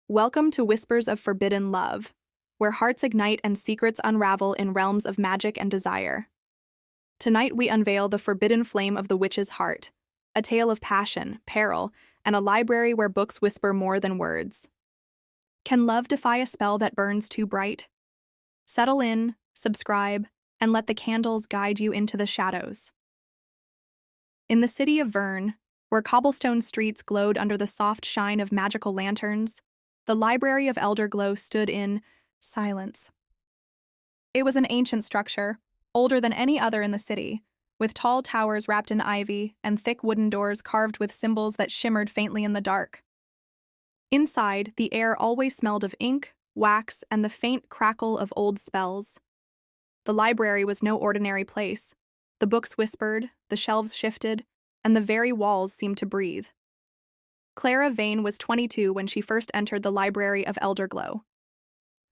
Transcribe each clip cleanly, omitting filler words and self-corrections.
Welcome to Whispers of Forbidden Love, where hearts ignite and secrets unravel in realms of magic and desire. Tonight we unveil the forbidden flame of the witch's heart, a tale of passion, peril, and a library where books whisper more than words. Can love defy a spell that burns too bright? Settle in, subscribe, and let the candles guide you into the shadows. In the city of Vern, where cobblestone streets glowed under the soft shine of magical lanterns, the Library of Elderglow stood in silence. It was an ancient structure, older than any other in the city, with tall towers wrapped in ivy and thick wooden doors carved with symbols that shimmered faintly in the dark. Inside, the air always smelled of ink, wax, and the faint crackle of old spells. The library was no ordinary place. The books whispered, the shelves shifted, and the very walls seemed to breathe. Clara Vane was 22 when she first entered the Library of Elderglow.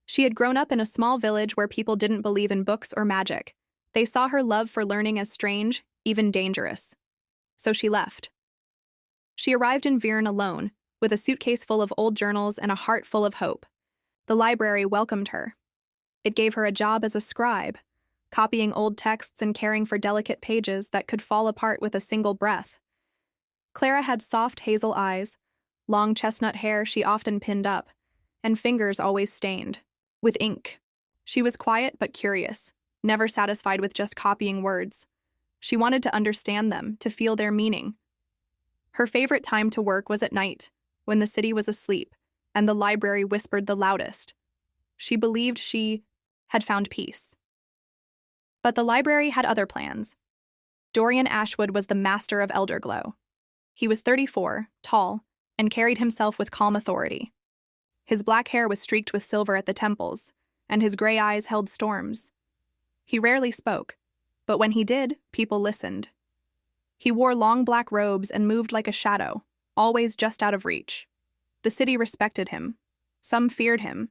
She had grown up in a small village where people didn't believe in books or magic. They saw her love for learning as strange, even dangerous. So she left. She arrived in Vern alone, with a suitcase full of old journals and a heart full of hope. The library welcomed her. It gave her a job as a scribe, copying old texts and caring for delicate pages that could fall apart with a single breath. Clara had soft hazel eyes, long chestnut hair she often pinned up, and fingers always stained with ink. She was quiet but curious, never satisfied with just copying words. She wanted to understand them, to feel their meaning. Her favorite time to work was at night, when the city was asleep, and the library whispered the loudest. She believed she had found peace. But the library had other plans. Dorian Ashwood was the master of Elderglow. He was 34, tall, and carried himself with calm authority. His black hair was streaked with silver at the temples, and his gray eyes held storms. He rarely spoke, but when he did, people listened. He wore long black robes and moved like a shadow, always just out of reach. The city respected him. Some feared him.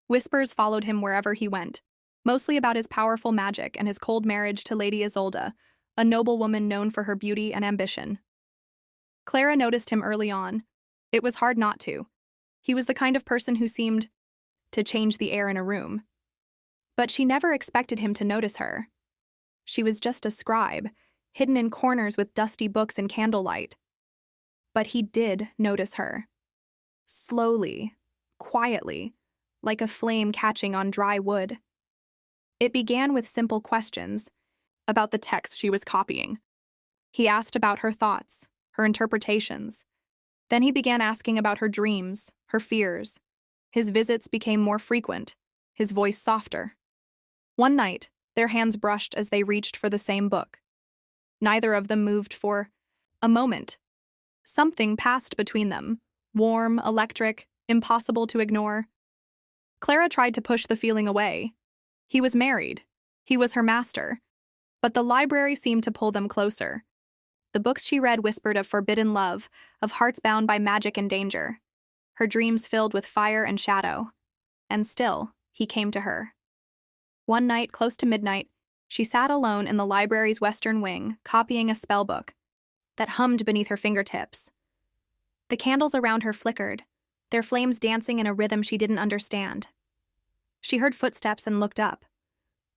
Whispers followed him wherever he went, mostly about his powerful magic and his cold marriage to Lady Isolde, a noblewoman known for her beauty and ambition. Clara noticed him early on. It was hard not to. He was the kind of person who seemed to change the air in a room. But she never expected him to notice her. She was just a scribe, hidden in corners with dusty books and candlelight. But he did notice her. Slowly, quietly, like a flame catching on dry wood. It began with simple questions about the text she was copying. He asked about her thoughts, her interpretations. Then he began asking about her dreams, her fears. His visits became more frequent, his voice softer. One night, their hands brushed as they reached for the same book. Neither of them moved for a moment. Something passed between them, warm, electric, impossible to ignore. Clara tried to push the feeling away. He was married. He was her master. But the library seemed to pull them closer. The books she read whispered of forbidden love, of hearts bound by magic and danger. Her dreams filled with fire and shadow. And still, he came to her. One night, close to midnight, she sat alone in the library's western wing, copying a spellbook that hummed beneath her fingertips. The candles around her flickered, their flames dancing in a rhythm she didn't understand. She heard footsteps and looked up.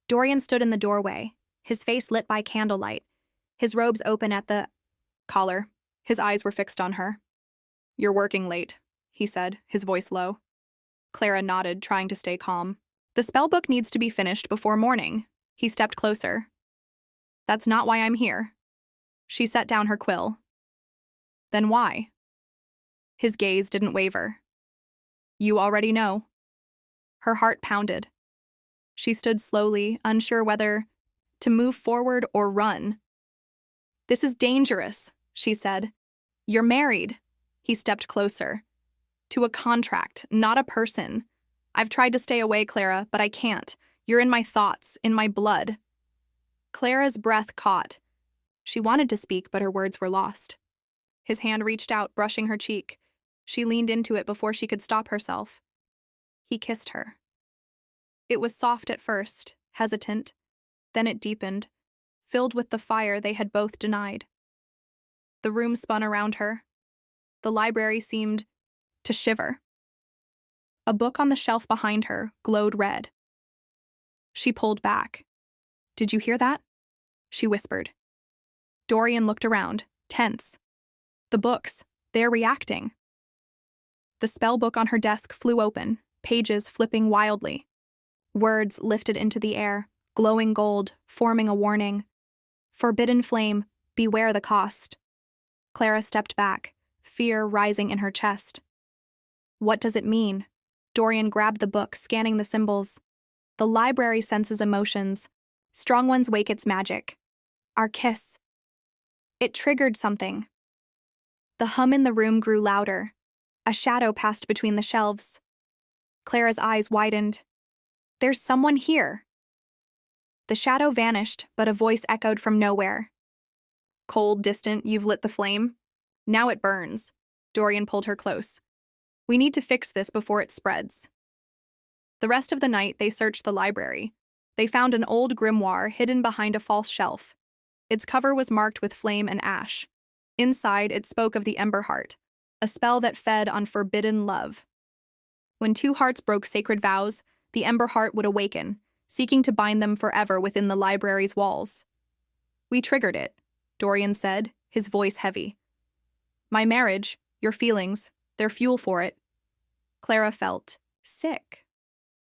Dorian stood in the doorway, his face lit by candlelight, his robes open at the collar. His eyes were fixed on her. "You're working late," he said, his voice low. Clara nodded, trying to stay calm. "The spellbook needs to be finished before morning." He stepped closer. "That's not why I'm here." She set down her quill. "Then why?" His gaze didn't waver. "You already know." Her heart pounded. She stood slowly, unsure whether to move forward or run. "This is dangerous," she said. "You're married." He stepped closer. "To a contract, not a person. I've tried to stay away, Clara, but I can't. You're in my thoughts, in my blood." Clara's breath caught. She wanted to speak, but her words were lost. His hand reached out, brushing her cheek. She leaned into it before she could stop herself. He kissed her. It was soft at first, hesitant. Then it deepened, filled with the fire they had both denied. The room spun around her. The library seemed to shiver. A book on the shelf behind her glowed red. She pulled back. "Did you hear that?" she whispered. Dorian looked around, tense. The books, they're reacting. The spell book on her desk flew open, pages flipping wildly. Words lifted into the air, glowing gold, forming a warning. "Forbidden flame, beware the cost." Clara stepped back, fear rising in her chest. "What does it mean?" Dorian grabbed the book, scanning the symbols. "The library senses emotions. Strong ones wake its magic. Our kiss." It triggered something. The hum in the room grew louder. A shadow passed between the shelves. Clara's eyes widened. "There's someone here." The shadow vanished, but a voice echoed from nowhere. "Cold, distant, you've lit the flame. Now it burns." Dorian pulled her close. "We need to fix this before it spreads." The rest of the night, they searched the library. They found an old grimoire hidden behind a false shelf. Its cover was marked with flame and ash. Inside, it spoke of the Ember Heart, a spell that fed on forbidden love. When two hearts broke sacred vows, the Ember Heart would awaken, seeking to bind them forever within the library's walls. "We triggered it," Dorian said, his voice heavy. "My marriage, your feelings, they're fuel for it." Clara felt sick.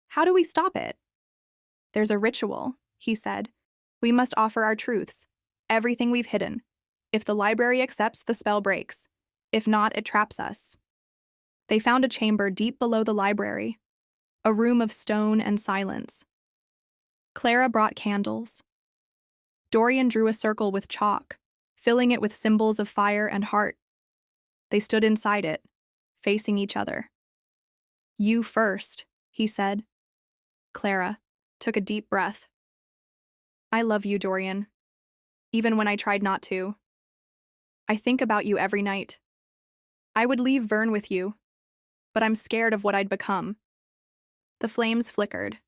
"How do we stop it?" "There's a ritual," he said. "We must offer our truths, everything we've hidden. If the library accepts, the spell breaks. If not, it traps us." They found a chamber deep below the library, a room of stone and silence. Clara brought candles. Dorian drew a circle with chalk, filling it with symbols of fire and heart. They stood inside it, facing each other. "You first," he said. Clara took a deep breath. "I love you, Dorian. Even when I tried not to. I think about you every night. I would leave Vern with you, but I'm scared of what I'd become." The flames flickered.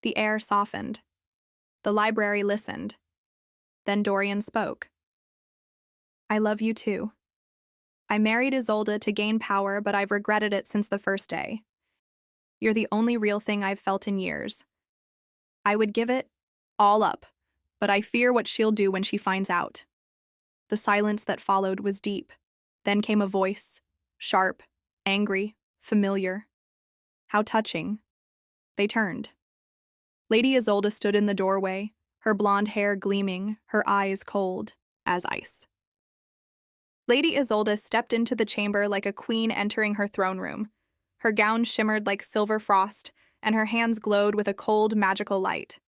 The air softened. The library listened. Then Dorian spoke. "I love you too. I married Isolde to gain power, but I've regretted it since the first day. You're the only real thing I've felt in years. I would give it all up, but I fear what she'll do when she finds out." The silence that followed was deep. Then came a voice, sharp, angry, familiar. How touching. They turned. Lady Isolde stood in the doorway, her blonde hair gleaming, her eyes cold as ice. Lady Isolde stepped into the chamber like a queen entering her throne room. Her gown shimmered like silver frost, and her hands glowed with a cold, magical light.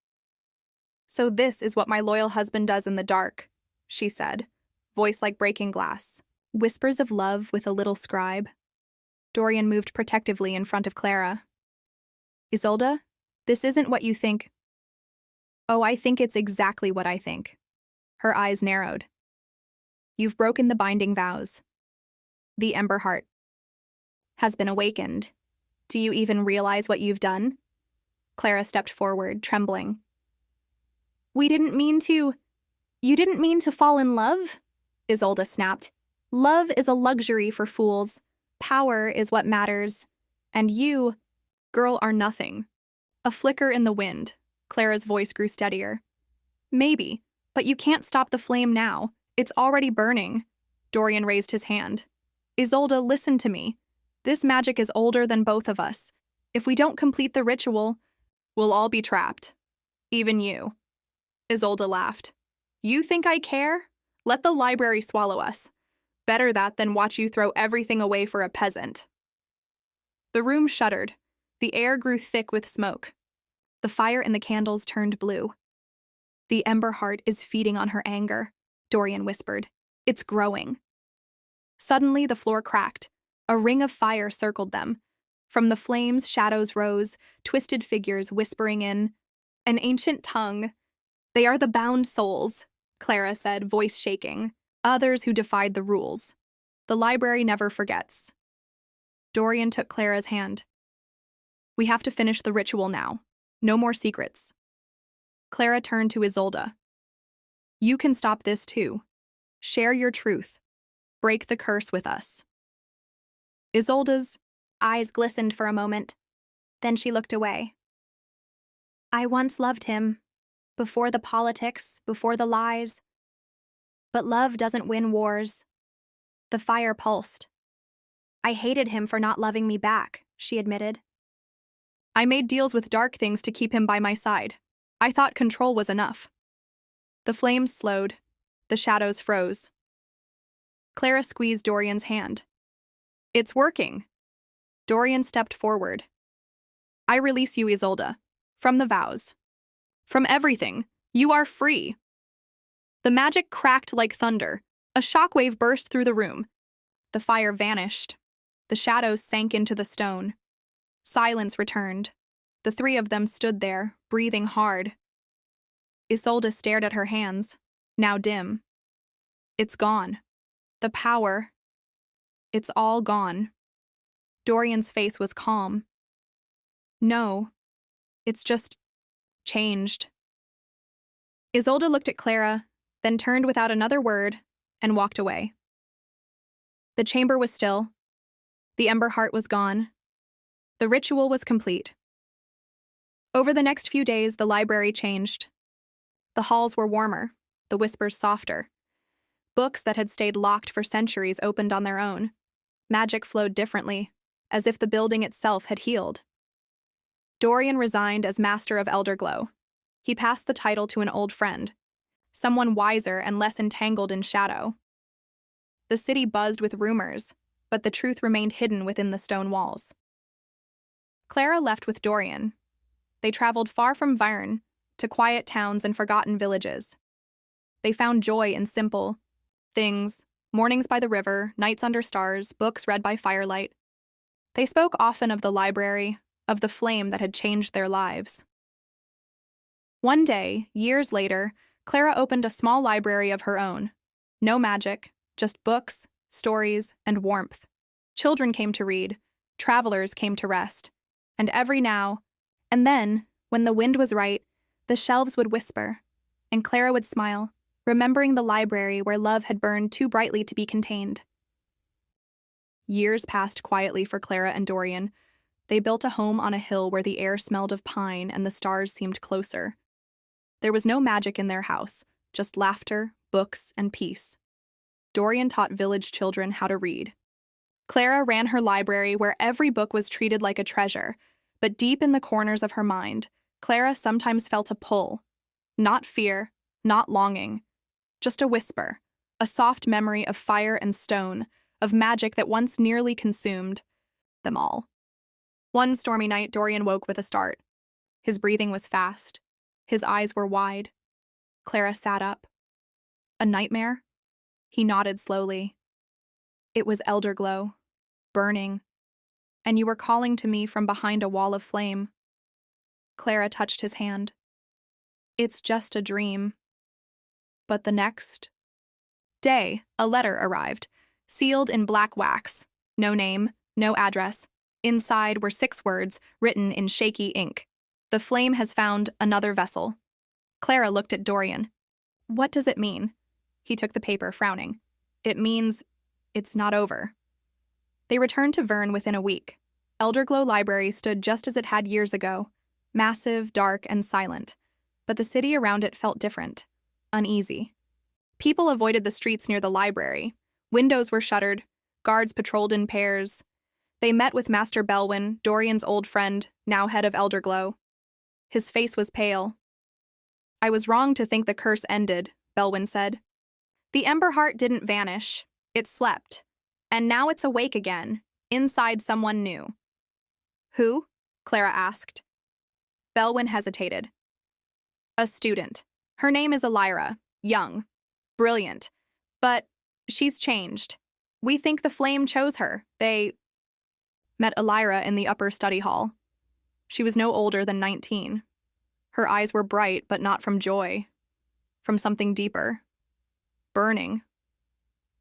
"So this is what my loyal husband does in the dark," she said, voice like breaking glass. "Whispers of love with a little scribe." Dorian moved protectively in front of Clara. "Isolde, this isn't what you think." "Oh, I think it's exactly what I think." Her eyes narrowed. "You've broken the binding vows. The Ember Heart has been awakened. Do you even realize what you've done?" Clara stepped forward, trembling. "We didn't mean to—" "You didn't mean to fall in love?" Isolde snapped. "Love is a luxury for fools. Power is what matters. And you, girl, are nothing." A flicker in the wind. Clara's voice grew steadier. "Maybe, but you can't stop the flame now. It's already burning." Dorian raised his hand. "Isolde, listen to me. This magic is older than both of us. If we don't complete the ritual, we'll all be trapped. Even you." Isolde laughed. "You think I care? Let the library swallow us. Better that than watch you throw everything away for a peasant." The room shuddered. The air grew thick with smoke. The fire in the candles turned blue. "The Ember Heart is feeding on her anger," Dorian whispered. "It's growing." Suddenly, the floor cracked. A ring of fire circled them. From the flames, shadows rose, twisted figures whispering in an ancient tongue. "They are the bound souls," Clara said, voice shaking. "Others who defied the rules. The library never forgets." Dorian took Clara's hand. "We have to finish the ritual now. No more secrets." Clara turned to Isolde. "You can stop this too. Share your truth. Break the curse with us." Isolde's eyes glistened for a moment. Then she looked away. I once loved him, before the politics, before the lies. But love doesn't win wars. The fire pulsed. I hated him for not loving me back, she admitted. I made deals with dark things to keep him by my side. I thought control was enough. The flames slowed. The shadows froze. Clara squeezed Dorian's hand. It's working. Dorian stepped forward. I release you, Isolde. From the vows. From everything. You are free. The magic cracked like thunder. A shockwave burst through the room. The fire vanished. The shadows sank into the stone. Silence returned. The three of them stood there, breathing hard. Isolde stared at her hands, now dim. It's gone. The power. It's all gone. Dorian's face was calm. No, it's just changed. Isolde looked at Clara, then turned without another word and walked away. The chamber was still. The ember heart was gone. The ritual was complete. Over the next few days, the library changed. The halls were warmer, the whispers softer. Books that had stayed locked for centuries opened on their own. Magic flowed differently, as if the building itself had healed. Dorian resigned as Master of Elderglow. He passed the title to an old friend, someone wiser and less entangled in shadow. The city buzzed with rumors, but the truth remained hidden within the stone walls. Clara left with Dorian. They traveled far from Vern to quiet towns and forgotten villages. They found joy in simple things, mornings by the river, nights under stars, books read by firelight. They spoke often of the library, of the flame that had changed their lives. One day, years later, Clara opened a small library of her own. No magic, just books, stories, and warmth. Children came to read, travelers came to rest, and every now and then, when the wind was right, the shelves would whisper, and Clara would smile, remembering the library where love had burned too brightly to be contained. Years passed quietly for Clara and Dorian. They built a home on a hill where the air smelled of pine and the stars seemed closer. There was no magic in their house, just laughter, books, and peace. Dorian taught village children how to read. Clara ran her library where every book was treated like a treasure, but deep in the corners of her mind, Clara sometimes felt a pull. Not fear, not longing, just a whisper, a soft memory of fire and stone, of magic that once nearly consumed them all. One stormy night, Dorian woke with a start. His breathing was fast. His eyes were wide. Clara sat up. A nightmare? He nodded slowly. It was Elderglow, burning, and you were calling to me from behind a wall of flame. Clara touched his hand. It's just a dream. But the next day, a letter arrived, sealed in black wax. No name, no address. Inside were 6 words, written in shaky ink. The flame has found another vessel. Clara looked at Dorian. What does it mean? He took the paper, frowning. It means it's not over. They returned to Vern within a week. Elderglow Library stood just as it had years ago, massive, dark, and silent. But the city around it felt different, uneasy. People avoided the streets near the library. Windows were shuttered. Guards patrolled in pairs. They met with Master Belwyn, Dorian's old friend, now head of Elderglow. His face was pale. I was wrong to think the curse ended, Belwyn said. The Ember Heart didn't vanish. It slept. And now it's awake again, inside someone new. Who? Clara asked. Belwyn hesitated. A student. Her name is Elira, young, brilliant. But she's changed. We think the flame chose her. They met Elira in the upper study hall. She was no older than 19. Her eyes were bright, but not from joy. From something deeper. Burning.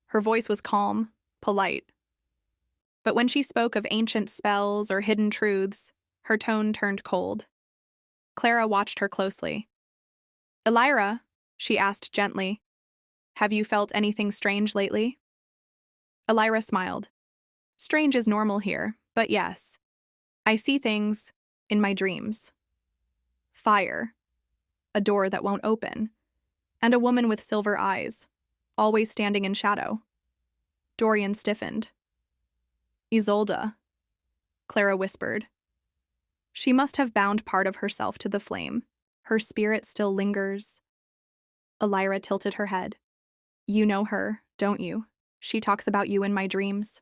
Her voice was calm, polite. But when she spoke of ancient spells or hidden truths, her tone turned cold. Clara watched her closely. Elira, she asked gently, have you felt anything strange lately? Elira smiled. Strange is normal here, but yes. I see things, in my dreams. Fire, a door that won't open, and a woman with silver eyes, always standing in shadow. Dorian stiffened. Isolde, Clara whispered. She must have bound part of herself to the flame. Her spirit still lingers. Elira tilted her head. You know her, don't you? She talks about you in my dreams.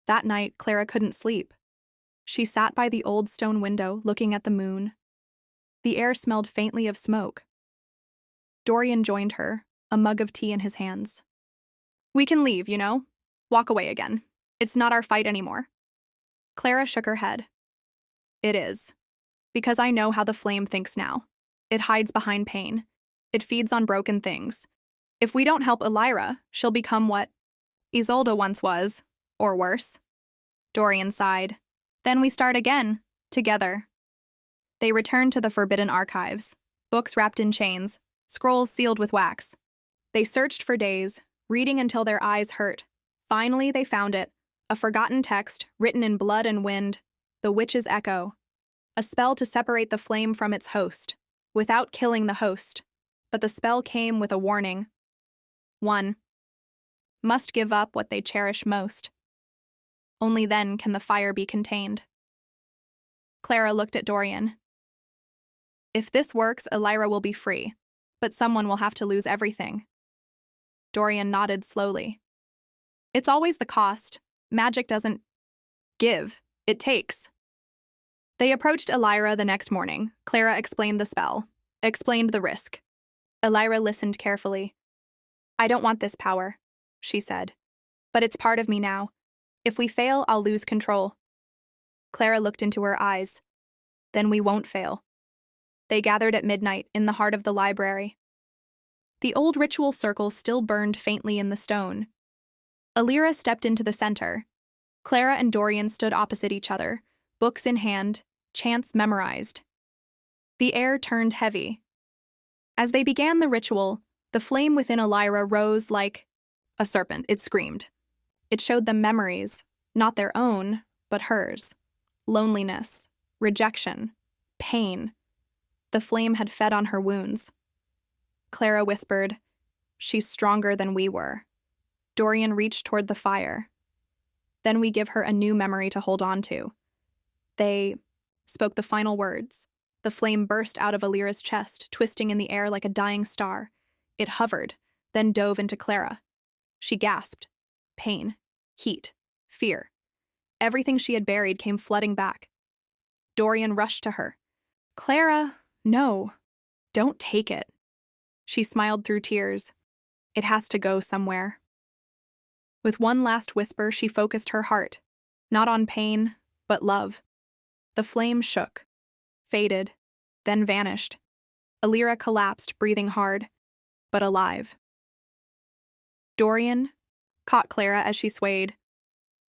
That night, Clara couldn't sleep. She sat by the old stone window, looking at the moon. The air smelled faintly of smoke. Dorian joined her, a mug of tea in his hands. We can leave, you know? Walk away again. It's not our fight anymore. Clara shook her head. It is. Because I know how the flame thinks now. It hides behind pain. It feeds on broken things. If we don't help Elira, she'll become what Isolde once was, or worse. Dorian sighed. Then we start again, together. They returned to the forbidden archives, books wrapped in chains, scrolls sealed with wax. They searched for days, reading until their eyes hurt. Finally, they found it, a forgotten text written in blood and wind, the witch's echo, a spell to separate the flame from its host, without killing the host. But the spell came with a warning. 1. Must give up what they cherish most. Only then can the fire be contained. Clara looked at Dorian. If this works, Elira will be free, but someone will have to lose everything. Dorian nodded slowly. It's always the cost. Magic doesn't give, it takes. They approached Elira the next morning. Clara explained the spell, explained the risk. Elira listened carefully. I don't want this power, she said. But it's part of me now. If we fail, I'll lose control. Clara looked into her eyes. Then we won't fail. They gathered at midnight in the heart of the library. The old ritual circle still burned faintly in the stone. Elira stepped into the center. Clara and Dorian stood opposite each other, books in hand, chants memorized. The air turned heavy. As they began the ritual, the flame within Elira rose like a serpent. It screamed. It showed them memories, not their own, but hers. Loneliness, rejection, pain. The flame had fed on her wounds. Clara whispered, She's stronger than we were. Dorian reached toward the fire. Then we give her a new memory to hold on to. They spoke the final words. The flame burst out of Elira's chest, twisting in the air like a dying star. It hovered, then dove into Clara. She gasped. Pain, heat, fear. Everything she had buried came flooding back. Dorian rushed to her. Clara, no, don't take it. She smiled through tears. It has to go somewhere. With one last whisper, she focused her heart, not on pain, but love. The flame shook, faded, then vanished. Elira collapsed, breathing hard, but alive. Dorian caught Clara as she swayed.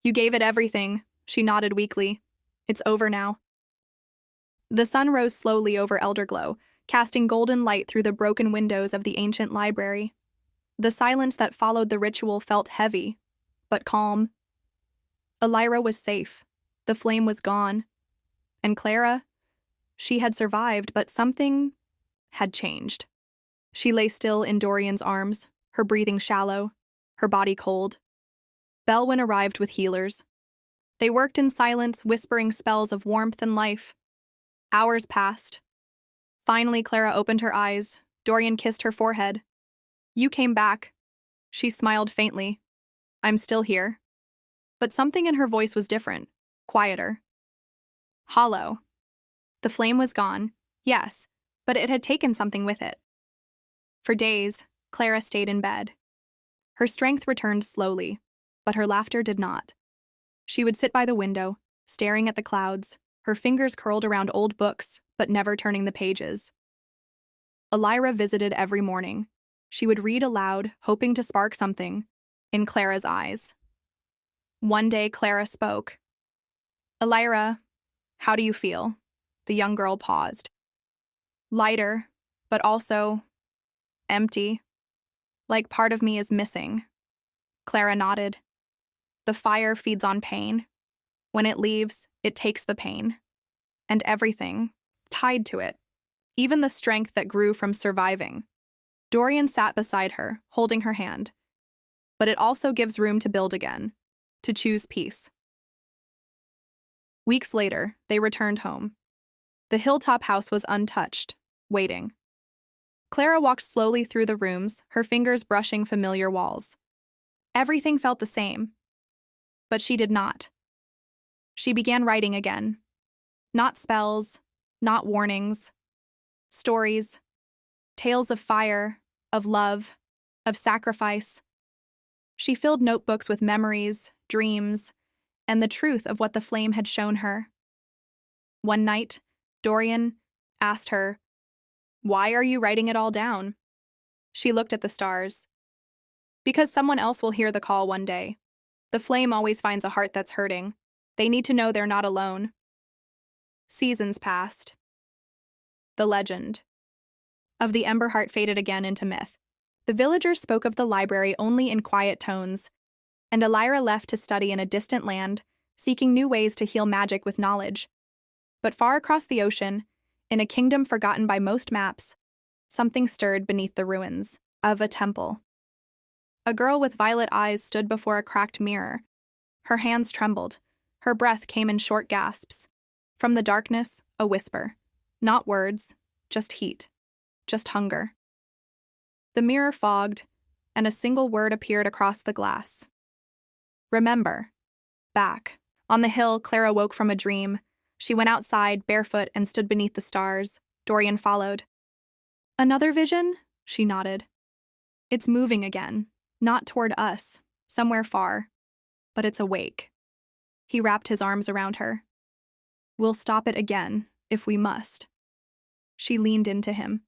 You gave it everything, she nodded weakly. It's over now. The sun rose slowly over Elderglow, casting golden light through the broken windows of the ancient library. The silence that followed the ritual felt heavy, but calm. Elira was safe. The flame was gone. And Clara? She had survived, but something had changed. She lay still in Dorian's arms, her breathing shallow, her body cold. Belwyn arrived with healers. They worked in silence, whispering spells of warmth and life. Hours passed. Finally, Clara opened her eyes. Dorian kissed her forehead. You came back. She smiled faintly. I'm still here. But something in her voice was different, quieter. Hollow. The flame was gone, yes, but it had taken something with it. For days, Clara stayed in bed. Her strength returned slowly, but her laughter did not. She would sit by the window, staring at the clouds, her fingers curled around old books, but never turning the pages. Elira visited every morning. She would read aloud, hoping to spark something in Clara's eyes. One day, Clara spoke. Elira, how do you feel? The young girl paused. Lighter, but also empty. Like part of me is missing. Clara nodded. The fire feeds on pain. When it leaves, it takes the pain. and everything tied to it, even the strength that grew from surviving. Dorian sat beside her, holding her hand. But it also gives room to build again, to choose peace. Weeks later, they returned home. The hilltop house was untouched, waiting. Clara walked slowly through the rooms, her fingers brushing familiar walls. Everything felt the same, but she did not. She began writing again. Not spells, not warnings. Stories. Tales of fire, of love, of sacrifice. She filled notebooks with memories, dreams, and the truth of what the flame had shown her. One night, Dorian asked her, "Why are you writing it all down?" She looked at the stars. "Because someone else will hear the call one day. The flame always finds a heart that's hurting. They need to know they're not alone." Seasons passed. The legend of the Ember Heart faded again into myth. The villagers spoke of the library only in quiet tones, and Elira left to study in a distant land, seeking new ways to heal magic with knowledge. But far across the ocean, in a kingdom forgotten by most maps, something stirred beneath the ruins of a temple. A girl with violet eyes stood before a cracked mirror. Her hands trembled. Her breath came in short gasps. From the darkness, a whisper. Not words, just heat. Just hunger. The mirror fogged, and a single word appeared across the glass. Remember. Back. On the hill, Clara woke from a dream. She went outside, barefoot, and stood beneath the stars. Dorian followed. Another vision? She nodded. It's moving again. Not toward us, somewhere far. But it's awake. He wrapped his arms around her. We'll stop it again, if we must. She leaned into him.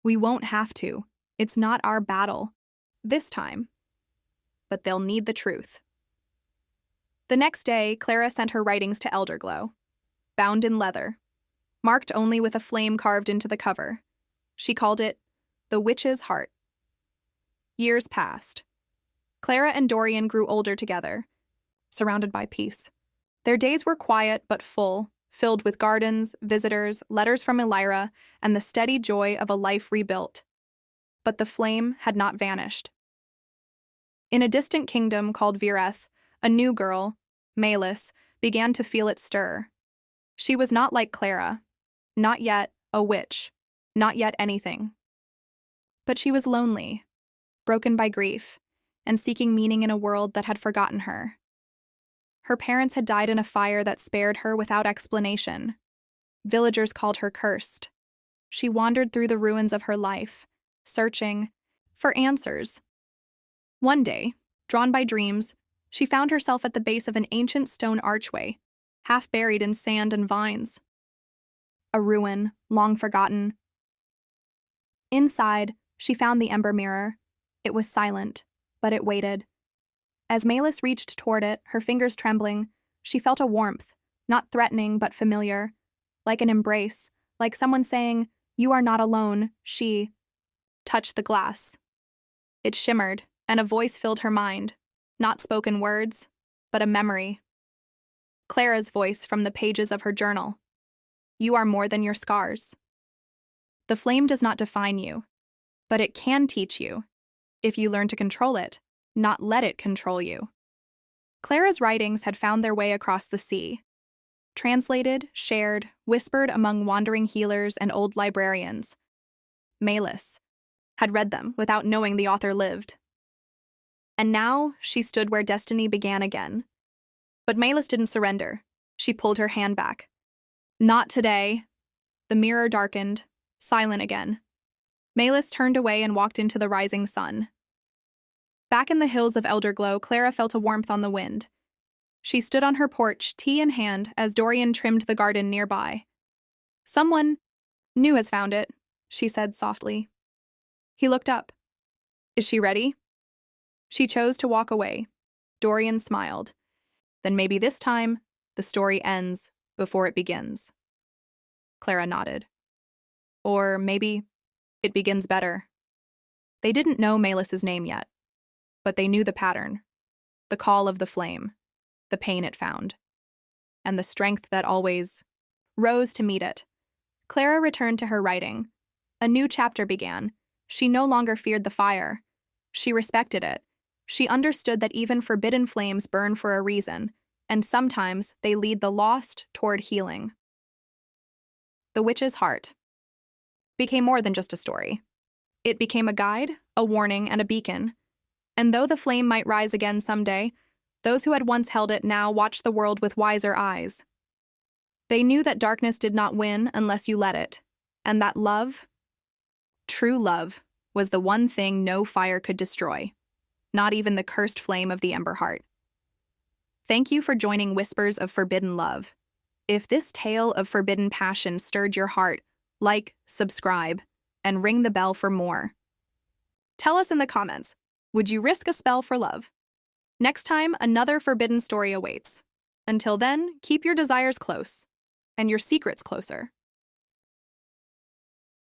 We won't have to. It's not our battle. This time. But they'll need the truth. The next day, Clara sent her writings to Elderglow, bound in leather, marked only with a flame carved into the cover. She called it The Witch's Heart. Years passed. Clara and Dorian grew older together, surrounded by peace. Their days were quiet but full, filled with gardens, visitors, letters from Elira, and the steady joy of a life rebuilt. But the flame had not vanished. In a distant kingdom called Vireth, a new girl, Malis, began to feel it stir. She was not like Clara, not yet a witch, not yet anything. But she was lonely, broken by grief, and seeking meaning in a world that had forgotten her. Her parents had died in a fire that spared her without explanation. Villagers called her cursed. She wandered through the ruins of her life, searching for answers. One day, drawn by dreams, she found herself at the base of an ancient stone archway, half buried in sand and vines. A ruin, long forgotten. Inside, she found the ember mirror. It was silent, but it waited. As Malis reached toward it, her fingers trembling, she felt a warmth, not threatening but familiar, like an embrace, like someone saying, "You are not alone." She touched the glass. It shimmered, and a voice filled her mind, not spoken words, but a memory. Clara's voice from the pages of her journal. You are more than your scars. The flame does not define you, but it can teach you, if you learn to control it, not let it control you. Clara's writings had found their way across the sea. Translated, shared, whispered among wandering healers and old librarians. Malis had read them without knowing the author lived. And now she stood where destiny began again. But Malis didn't surrender. She pulled her hand back. Not today. The mirror darkened, silent again. Malis turned away and walked into the rising sun. Back in the hills of Elderglow, Clara felt a warmth on the wind. She stood on her porch, tea in hand, as Dorian trimmed the garden nearby. Someone new has found it, she said softly. He looked up. Is she ready? She chose to walk away. Dorian smiled. Then maybe this time, the story ends before it begins. Clara nodded. Or maybe it begins better. They didn't know Malis's name yet, but they knew the pattern, the call of the flame, the pain it found, and the strength that always rose to meet it. Clara returned to her writing. A new chapter began. She no longer feared the fire. She respected it. She understood that even forbidden flames burn for a reason, and sometimes they lead the lost toward healing. The Witch's Heart became more than just a story. It became a guide, a warning, and a beacon. And though the flame might rise again someday, those who had once held it now watched the world with wiser eyes. They knew that darkness did not win unless you let it, and that love, true love, was the one thing no fire could destroy, not even the cursed flame of the Ember Heart. Thank you for joining Whispers of Forbidden Love. If this tale of forbidden passion stirred your heart, like, subscribe, and ring the bell for more. Tell us in the comments, would you risk a spell for love? Next time, another forbidden story awaits. Until then, keep your desires close, and your secrets closer.